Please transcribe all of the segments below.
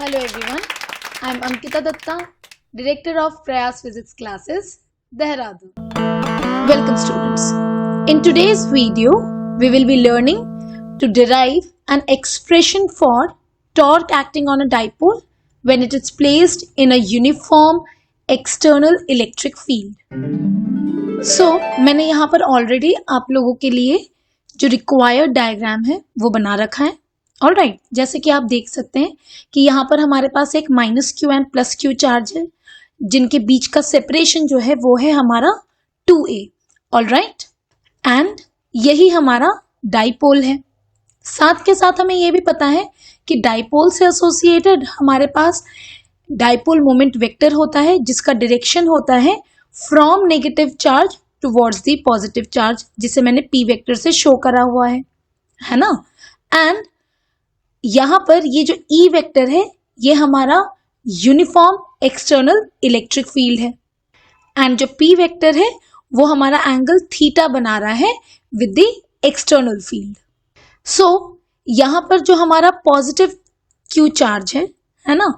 Hello everyone, I am Ankita Datta, Director of Prayas Physics Classes, Dehradun. Welcome students. In today's video, we will be learning to derive an expression for torque acting on a dipole when it is placed in a uniform external electric field. So, मैंने यहाँ पर already आप लोगों के लिए जो required diagram है वो बना रखा है. ऑलराइट, जैसे कि आप देख सकते हैं कि यहाँ पर हमारे पास एक -q एंड +q चार्ज है जिनके बीच का सेपरेशन जो है वो है हमारा 2a. ऑलराइट, एंड यही हमारा डाइपोल है. साथ के साथ हमें ये भी पता है कि डाइपोल से एसोसिएटेड हमारे पास डाइपोल मोमेंट वेक्टर होता है जिसका डायरेक्शन होता है from negative charge towards the positive charge, जिसे मैंने p वेक्टर से शो करा हुआ है ना. एंड यहां पर ये जो E वेक्टर है ये हमारा यूनिफॉर्म एक्सटर्नल इलेक्ट्रिक फील्ड है एंड जो P वेक्टर है वो हमारा एंगल थीटा बना रहा है with the external field. So यहां पर जो हमारा पॉजिटिव Q चार्ज है ना,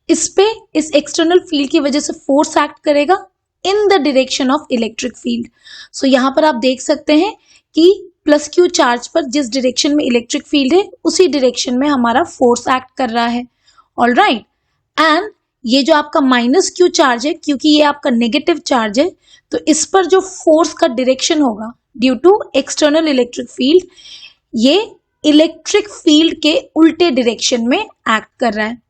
इस पे इस एक्सटर्नल फील्ड की वजह से फोर्स एक्ट करेगा in the direction of electric field. So यहां पर आप देख सकते हैं कि +q चार्ज पर जिस डायरेक्शन में इलेक्ट्रिक फील्ड है उसी डायरेक्शन में हमारा फोर्स एक्ट कर रहा है. ऑलराइट, एंड ये जो आपका -q चार्ज है, क्योंकि ये आपका नेगेटिव चार्ज है, तो इस पर जो फोर्स का डायरेक्शन होगा due to external electric field, ये इलेक्ट्रिक फील्ड के उल्टे डायरेक्शन में एक्ट कर रहा है.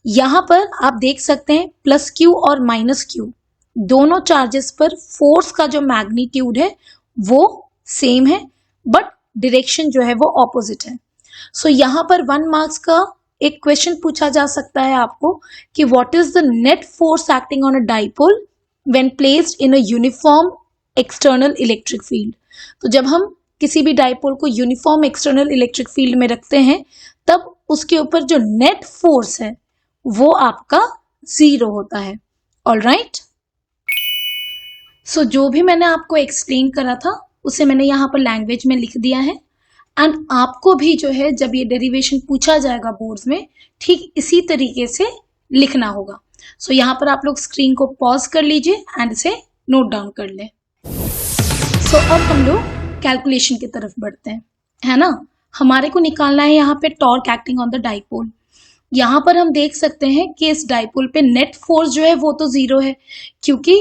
यहां पर आप देख सकते हैं +q और -q दोनों चार्जेस पर फोर्स का जो मैग्नीट्यूड है वो सेम है बट डायरेक्शन जो है वो ऑपोजिट है. सो यहां पर 1 मार्क्स का एक क्वेश्चन पूछा जा सकता है आपको कि what is the net force acting on a dipole when placed in a uniform external electric field. तो जब हम किसी भी डाइपोल को यूनिफॉर्म एक्सटर्नल इलेक्ट्रिक फील्ड में रखते हैं तब उसके ऊपर जो नेट फोर्स है वो आपका 0 होता है. ऑलराइट, सो जो भी मैंने आपको एक्सप्लेन करा था उसे मैंने यहाँ पर लैंग्वेज में लिख दिया है एंड आपको भी जो है जब ये डेरिवेशन पूछा जाएगा बोर्ड्स में ठीक इसी तरीके से लिखना होगा. सो यहाँ पर आप लोग स्क्रीन को पॉज कर लीजिए एंड इसे नोट डाउन कर लें. सो अब हम लोग कैलकुलेशन की तरफ बढ़ते हैं, है ना. हमारे को निकालना है यहाँ पे torque acting on the dipole. यहाँ पर हम देख सकते हैं कि इस डाइपोल पे नेट फोर्स जो है वो तो 0 है क्योंकि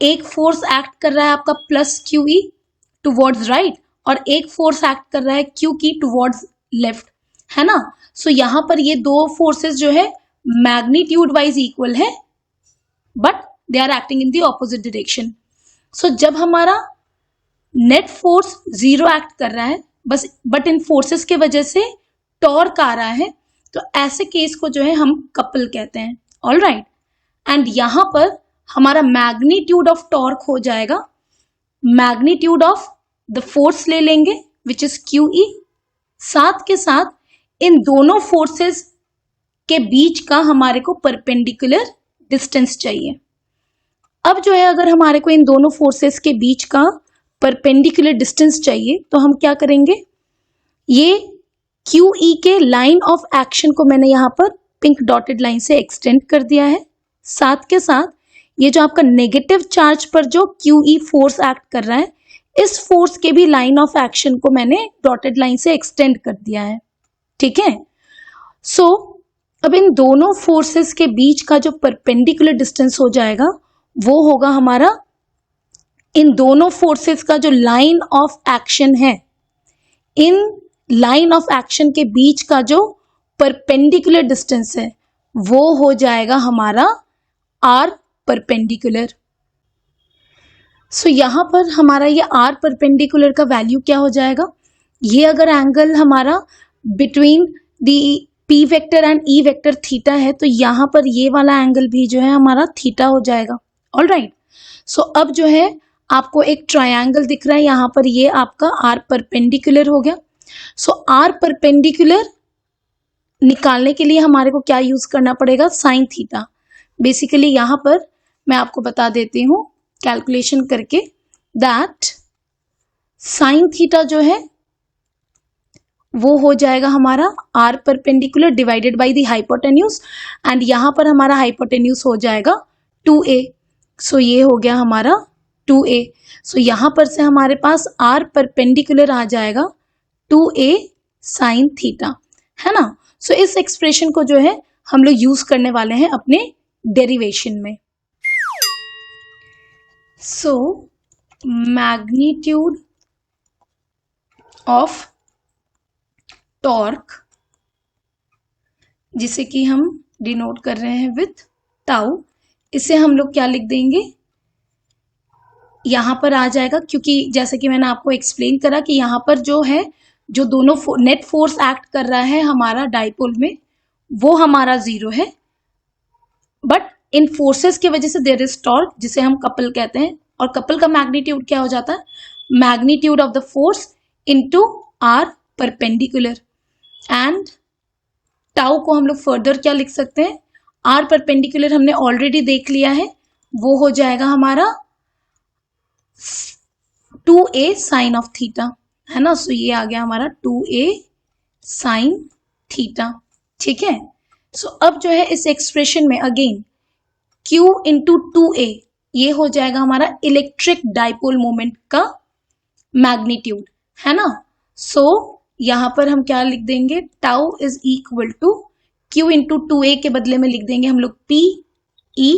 एक फोर्स एक्ट कर रहा है आपका +QE टुवर्ड्स राइट और एक फोर्स एक्ट कर रहा है QE टुवर्ड्स लेफ्ट, है ना. सो यहाँ पर ये दो फोर्सेस जो है मैग्नीट्यूड वाइज इक्वल है but they are acting in the opposite direction. So जब हमारा नेट फोर्स 0 एक्ट कर रहा है बस बट इन फोर्सेस के वजह से टॉर्क आ रहा है, तो ऐसे केस को जो है हम कपल कहते हैं. ऑलराइट, एंड यहाँ पर हमारा मैग्नीट्यूड ऑफ टॉर्क हो जाएगा मैग्नीट्यूड ऑफ द फोर्स ले लेंगे विच इज QE. साथ के साथ इन दोनों फोर्सेस के बीच का हमारे को परपेंडिकुलर डिस्टेंस चाहिए. अब जो है अगर हमारे को इन दोनों फोर्सेस के बीच का परपेंडिकुलर डिस्टेंस चाहिए तो हम क्या करेंगे, ये QE के लाइन ऑफ एक्शन को मैंने यहाँ पर पिंक डॉटेड लाइन से एक्सटेंड कर दिया है. साथ के साथ ये जो आपका नेगेटिव चार्ज पर जो QE फोर्स एक्ट कर रहा है इस फोर्स के भी लाइन ऑफ एक्शन को मैंने डॉटेड लाइन से एक्सटेंड कर दिया है. ठीक है. सो अब इन दोनों फोर्सेस के बीच का जो परपेंडिकुलर डिस्टेंस हो जाएगा वो होगा हमारा इन दोनों फोर्सेस का जो लाइन ऑफ एक्शन है, इन लाइन ऑफ एक्शन के बीच का जो परपेंडिकुलर डिस्टेंस है वो हो जाएगा हमारा R परपेंडिकुलर. सो यहाँ पर हमारा ये R परपेंडिकुलर का वैल्यू क्या हो जाएगा, ये अगर एंगल हमारा between the P vector and E vector theta है तो यहाँ पर ये वाला एंगल भी जो है हमारा थीटा हो जाएगा. ऑलराइट, सो अब जो है आपको एक ट्रायंगल दिख रहा है, यहाँ पर ये आपका R परपेंडिकुलर हो गया. सो R परपेंडिकुलर निकालने के लिए हमारे को क्या यूज करना पड़ेगा, साइन थीटा. बेसिकली यहाँ पर मैं आपको बता देती हूँ कैलकुलेशन करके दैट साइन थीटा जो है वो हो जाएगा हमारा R perpendicular divided by the hypotenuse, and यहां पर हमारा हाइपोटेन्यूज हो जाएगा 2a। सो ये हो गया हमारा 2a। सो यहां पर से हमारे पास आर परपेंडिकुलर आ जाएगा 2a साइन थीटा, है ना। सो इस एक्सप्रेशन को जो है हम लोग यूज करने वाले हैं अपने डेरिवेशन में। सो मैग्नीट्यूड ऑफ टॉर्क, जिसे कि हम डिनोट कर रहे हैं विथ टाउ, इसे हम लोग क्या लिख देंगे, यहां पर आ जाएगा, क्योंकि जैसे कि मैंने आपको एक्सप्लेन करा कि यहां पर जो है, जो दोनों नेट फोर्स एक्ट कर रहा है हमारा डाइपोल में, वो हमारा 0 है, बट इन फोर्सेस की वजह से देयर इज टॉर्क, जिसे हम कपल कहते हैं। और कपल का मैग्नीट्यूड क्या हो जाता है, magnitude of the force into R perpendicular. And tau को हम लोग फर्दर क्या लिख सकते हैं, आर परपेंडिकुलर हमने ऑलरेडी देख लिया है, वो हो जाएगा हमारा 2a साइन ऑफ थीटा, है ना। सो ये आ गया हमारा 2a साइन थीटा, ठीक है। सो अब जो है इस एक्सप्रेशन में अगेन q इंटू 2a, ये हो जाएगा हमारा इलेक्ट्रिक डाइपोल मोमेंट का मैग्नीट्यूड, है ना। सो यहां पर हम क्या लिख देंगे, tau is equal to q into 2a के बदले में लिख देंगे हम लोग p e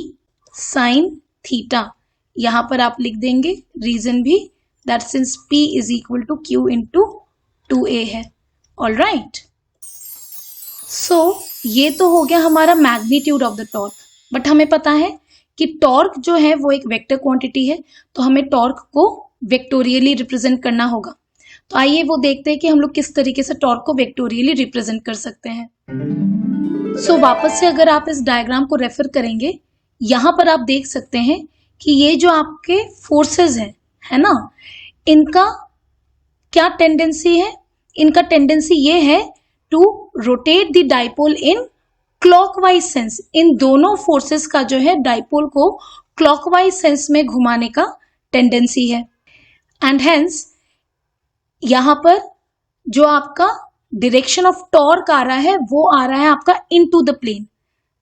साइन थीटा। यहां पर आप लिख देंगे रीजन भी, that since p is equal to q into 2a है। ऑल राइट, सो ये तो हो गया हमारा magnitude of the torque. But हमें पता है कि टॉर्क जो है वो एक वेक्टर क्वांटिटी है, तो हमें टॉर्क को वेक्टोरियली रिप्रेजेंट करना होगा। तो आइए वो देखते हैं कि हम लोग किस तरीके से टॉर्क को वेक्टोरियली रिप्रेजेंट कर सकते हैं। सो वापस से अगर आप इस डायग्राम को रेफर करेंगे, यहां पर आप देख सकते हैं कि ये जो आपके फोर्सेस हैं, है ना, इनका क्या टेंडेंसी है, इनका टेंडेंसी ये है to rotate the dipole in clockwise sense. इन दोनों फोर्सेस का जो है डाइपोल को क्लॉकवाइज सेंस में घुमाने का टेंडेंसी है, एंड हेंस यहां पर जो आपका डायरेक्शन ऑफ टॉर्क आ रहा है वो आ रहा है आपका इनटू द प्लेन।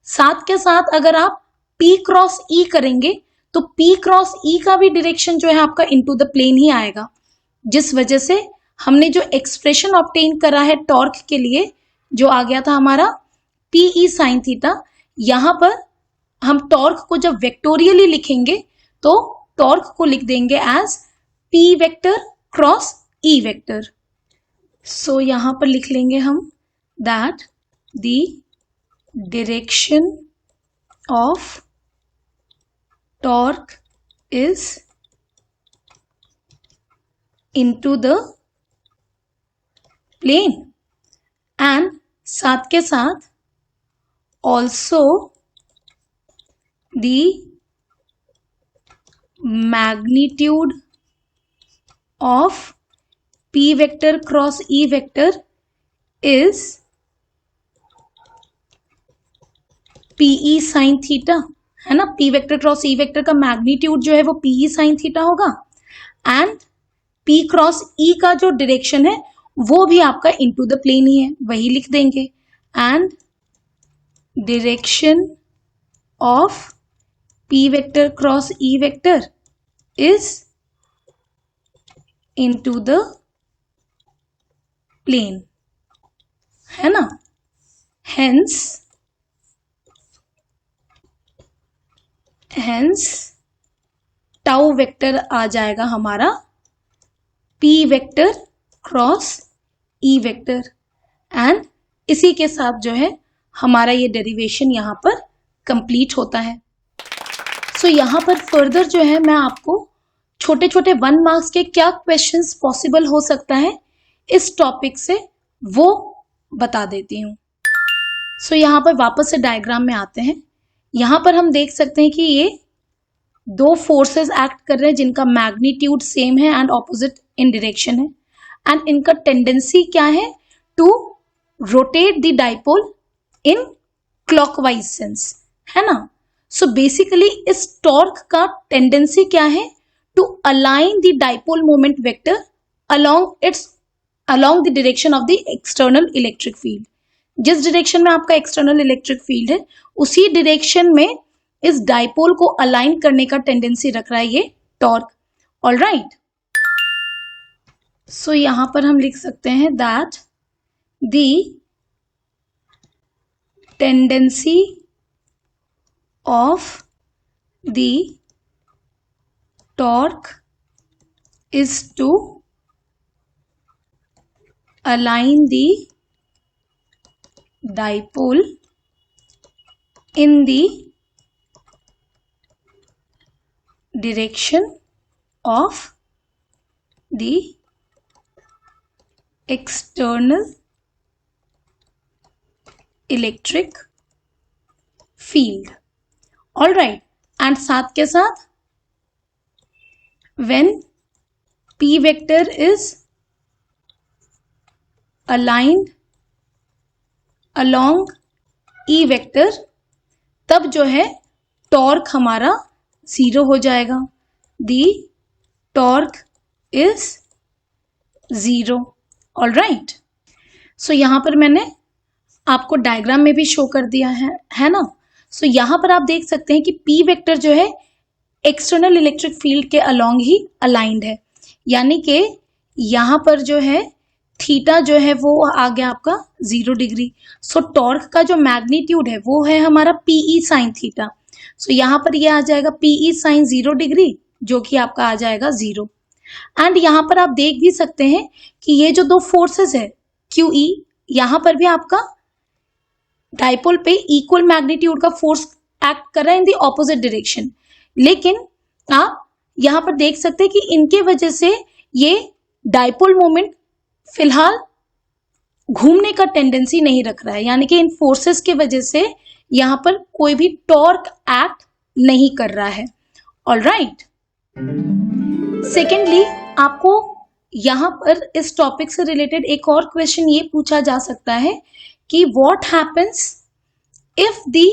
साथ के साथ अगर आप P क्रॉस E करेंगे तो P क्रॉस E का भी डायरेक्शन जो है आपका इनटू द प्लेन ही आएगा, जिस वजह से हमने जो एक्सप्रेशन ऑब्टेन करा है टॉर्क के लिए, जो आ गया था हमारा PE साइन थीटा, यहां पर हम टॉर्क को जब वेक्टोरियली लिखेंगे तो टॉर्क को लिख देंगे as P vector cross E vector. So यहां पर लिख लेंगे हम that the direction of torque is into the plane, and साथ के साथ also the magnitude of P vector cross E vector is PE sine theta, है ना। P vector cross E vector का मैग्नीट्यूड जो है वो PE साइन थीटा होगा, एंड P क्रॉस E का जो डायरेक्शन है वो भी आपका इनटू द प्लेन ही है, वही लिख देंगे, and direction of P vector cross E vector is into the plane, है ना। हेंस टाउ वेक्टर आ जाएगा हमारा P vector cross E vector, and इसी के साथ जो है हमारा ये डेरिवेशन यहां पर कंप्लीट होता है। सो यहां पर फर्दर जो है मैं आपको छोटे छोटे 1 मार्क्स के क्या क्वेश्चंस पॉसिबल हो सकता है इस टॉपिक से वो बता देती हूँ। सो यहां पर वापस से डायग्राम में आते हैं। यहां पर हम देख सकते हैं कि ये दो फोर्सेस एक्ट कर रहे हैं जिनका मैग्नीट्यूड सेम है एंड ऑपोजिट इन डायरेक्शन है, एंड इनका टेंडेंसी क्या है, to rotate the dipole in clockwise sense, है ना। सो बेसिकली इस टॉर्क का टेंडेंसी क्या है, to align the dipole moment vector along its along the direction of the external electric field. जिस डायरेक्शन में आपका एक्सटर्नल इलेक्ट्रिक फील्ड है उसी डायरेक्शन में इस डाइपोल को अलाइन करने का टेंडेंसी रख रहा है ये टॉर्क. ऑलराइट, सो यहां पर हम लिख सकते हैं that the tendency of the torque is to align the dipole in the direction of the external electric field. All right, and साथ के साथ when P vector is aligned along E vector, तब जो है टॉर्क हमारा 0 हो जाएगा. The torque is 0. All right. So यहाँ पर मैंने आपको डायग्राम में भी शो कर दिया है ना. So यहाँ पर आप देख सकते हैं कि P वेक्टर जो है एक्सटर्नल इलेक्ट्रिक फील्ड के अलोंग ही अलाइंड है, यानी कि यहां पर जो है थीटा जो है वो आ गया आपका 0 डिग्री. सो टॉर्क का जो मैग्नीट्यूड है वो है हमारा पीई साइन थीटा. सो यहां पर ये आ जाएगा पीई साइन 0 डिग्री जो कि आपका आ जाएगा 0. एंड यहां पर आप देख भी सकते हैं कि ये जो दो फोर्सेस है क्यूई, यहां पर भी आपका डाइपोल पे इक्वल मैग्नीट्यूड का फोर्स एक्ट कर रहा है इन द ऑपोजिट डायरेक्शन. लेकिन आप यहां पर देख सकते हैं कि इनके वजह से ये डाइपोल मोमेंट फिलहाल घूमने का टेंडेंसी नहीं रख रहा है, यानी कि इन फोर्सेस के वजह से यहां पर कोई भी टॉर्क एक्ट नहीं कर रहा है. ऑलराइट, सेकेंडली आपको यहां पर इस टॉपिक से रिलेटेड एक और क्वेश्चन ये पूछा जा सकता है कि what happens if the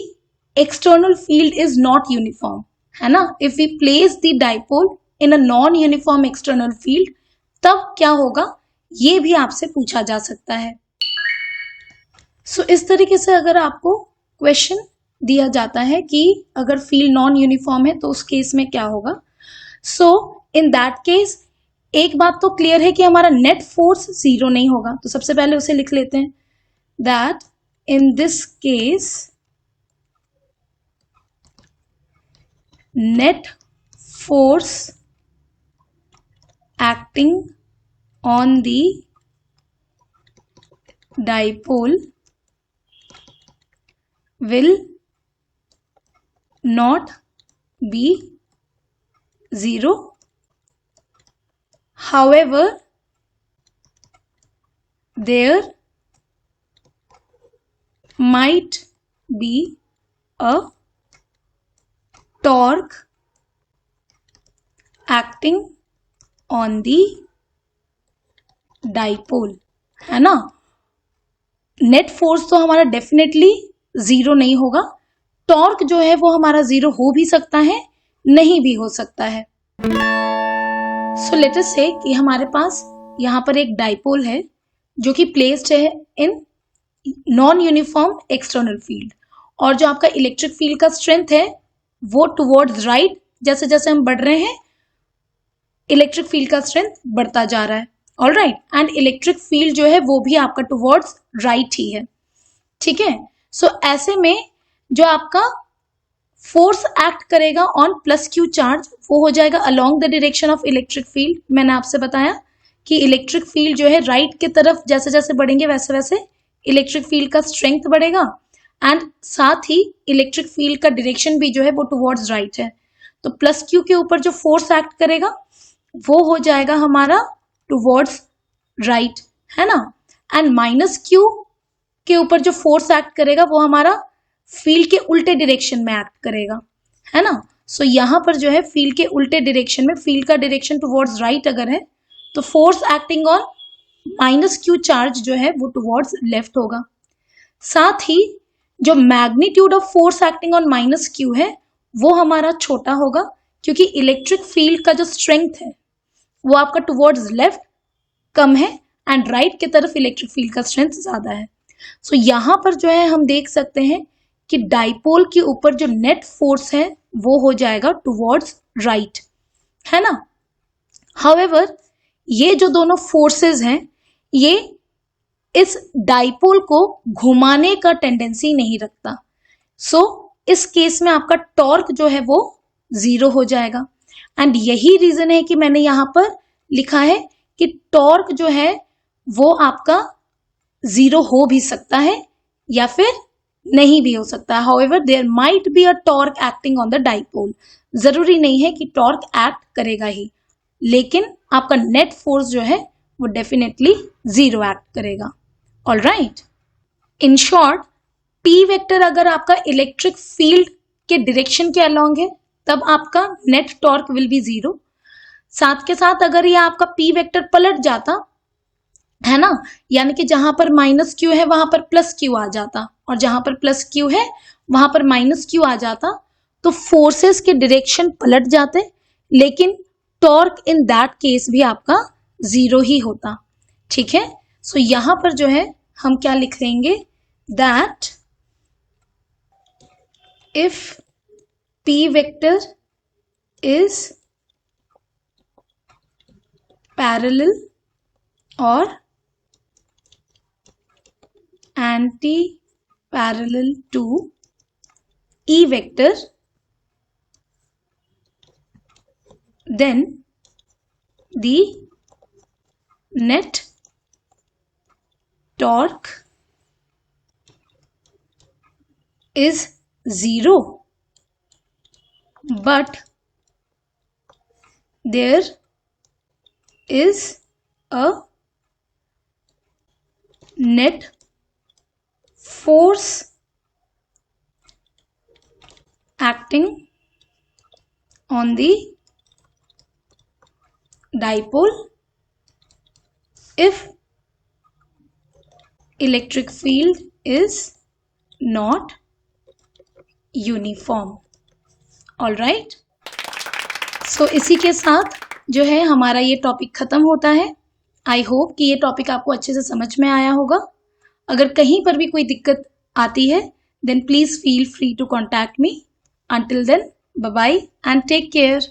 external field is not uniform, है ना. If we place the dipole in a non uniform external field, तब क्या होगा, ये भी आपसे पूछा जा सकता है. सो इस तरीके से अगर आपको क्वेश्चन दिया जाता है कि अगर फील्ड नॉन यूनिफॉर्म है तो उस केस में क्या होगा. सो इन दैट केस एक बात तो क्लियर है कि हमारा नेट फोर्स 0 नहीं होगा. तो सबसे पहले उसे लिख लेते हैं that in this case net force acting on the dipole will not be 0. However, there might be a torque acting on the dipole, है ना. नेट फोर्स तो हमारा डेफिनेटली 0 नहीं होगा, टॉर्क जो है वो हमारा 0 हो भी सकता है, नहीं भी हो सकता है. सो लेट अस से कि हमारे पास यहाँ पर एक डाइपोल है जो कि प्लेस्ड है in non uniform external field, और जो आपका इलेक्ट्रिक फील्ड का स्ट्रेंथ है वो टुवर्ड्स राइट, जैसे जैसे हम बढ़ रहे हैं इलेक्ट्रिक फील्ड का स्ट्रेंथ बढ़ता जा रहा है. All right, and electric field जो है वो भी आपका टुवर्ड्स राइट ही है. ठीक है. सो ऐसे में जो आपका फोर्स एक्ट करेगा ऑन प्लस क्यू चार्ज वो हो जाएगा along the direction of electric field. मैंने आपसे बताया कि इलेक्ट्रिक फील्ड जो है राइट की तरफ जैसे जैसे बढ़ेंगे वैसे वैसे इलेक्ट्रिक फील्ड का स्ट्रेंथ बढ़ेगा, एंड साथ ही इलेक्ट्रिक फील्ड का डायरेक्शन भी जो है वो टुवर्ड्स राइट है. तो प्लस क्यू के ऊपर जो फोर्स एक्ट करेगा वो हो जाएगा हमारा टुवर्ड्स राइट, है ना. एंड माइनस क्यू के ऊपर जो फोर्स एक्ट करेगा वो हमारा फील्ड के उल्टे डायरेक्शन में एक्ट करेगा, है ना. सो यहाँ पर जो है फील्ड के उल्टे डायरेक्शन में, फील्ड का डायरेक्शन टुवर्ड्स राइट अगर है तो force acting on minus Q charge जो है वो टुवर्ड्स लेफ्ट होगा. साथ ही जो magnitude of force acting on minus Q है वो हमारा छोटा होगा, क्योंकि इलेक्ट्रिक फील्ड का जो स्ट्रेंथ है वो आपका टुवर्ड्स लेफ्ट कम है, एंड राइट की तरफ इलेक्ट्रिक फील्ड का स्ट्रेंथ ज्यादा है। सो यहाँ पर जो है हम देख सकते हैं कि डाइपोल के ऊपर जो नेट फोर्स है वो हो जाएगा टुवर्ड्स राइट, है ना। हाउएवर ये जो दोनों फोर्सेस हैं ये इस डाइपोल को घुमाने का टेंडेंसी नहीं रखता। सो इस केस में आपका टॉर्क जो है वो 0 हो जाएगा। एंड यही रीजन है कि मैंने यहां पर लिखा है कि टॉर्क जो है वो आपका 0 हो भी सकता है या फिर नहीं भी हो सकता है। However there might be a torque acting on the dipole, जरूरी नहीं है कि टॉर्क एक्ट करेगा ही, लेकिन आपका नेट फोर्स जो है वो डेफिनेटली 0 एक्ट करेगा। All right, in short P vector अगर आपका इलेक्ट्रिक फील्ड के डायरेक्शन के अलोंग है तब आपका नेट टॉर्क विल बी 0। साथ के साथ अगर ये आपका पी वेक्टर पलट जाता है ना, यानी कि जहां पर माइनस क्यू है वहां पर प्लस क्यू आ जाता और जहां पर प्लस क्यू है वहां पर माइनस क्यू आ जाता, तो फोर्सेस के डायरेक्शन पलट जाते, लेकिन टॉर्क इन दैट केस भी आपका 0 ही होता। ठीक है, सो यहां पर जो है हम क्या लिख लेंगे, that if P vector is parallel or anti-parallel to E vector, then the net torque is 0, but there is a net force acting on the dipole if electric field is not uniform। All right, so इसी के साथ जो है हमारा ये topic खत्म होता है। आई होप कि ये टॉपिक आपको अच्छे से समझ में आया होगा। अगर कहीं पर भी कोई दिक्कत आती है then please feel free to contact me. Until then bye bye and take care.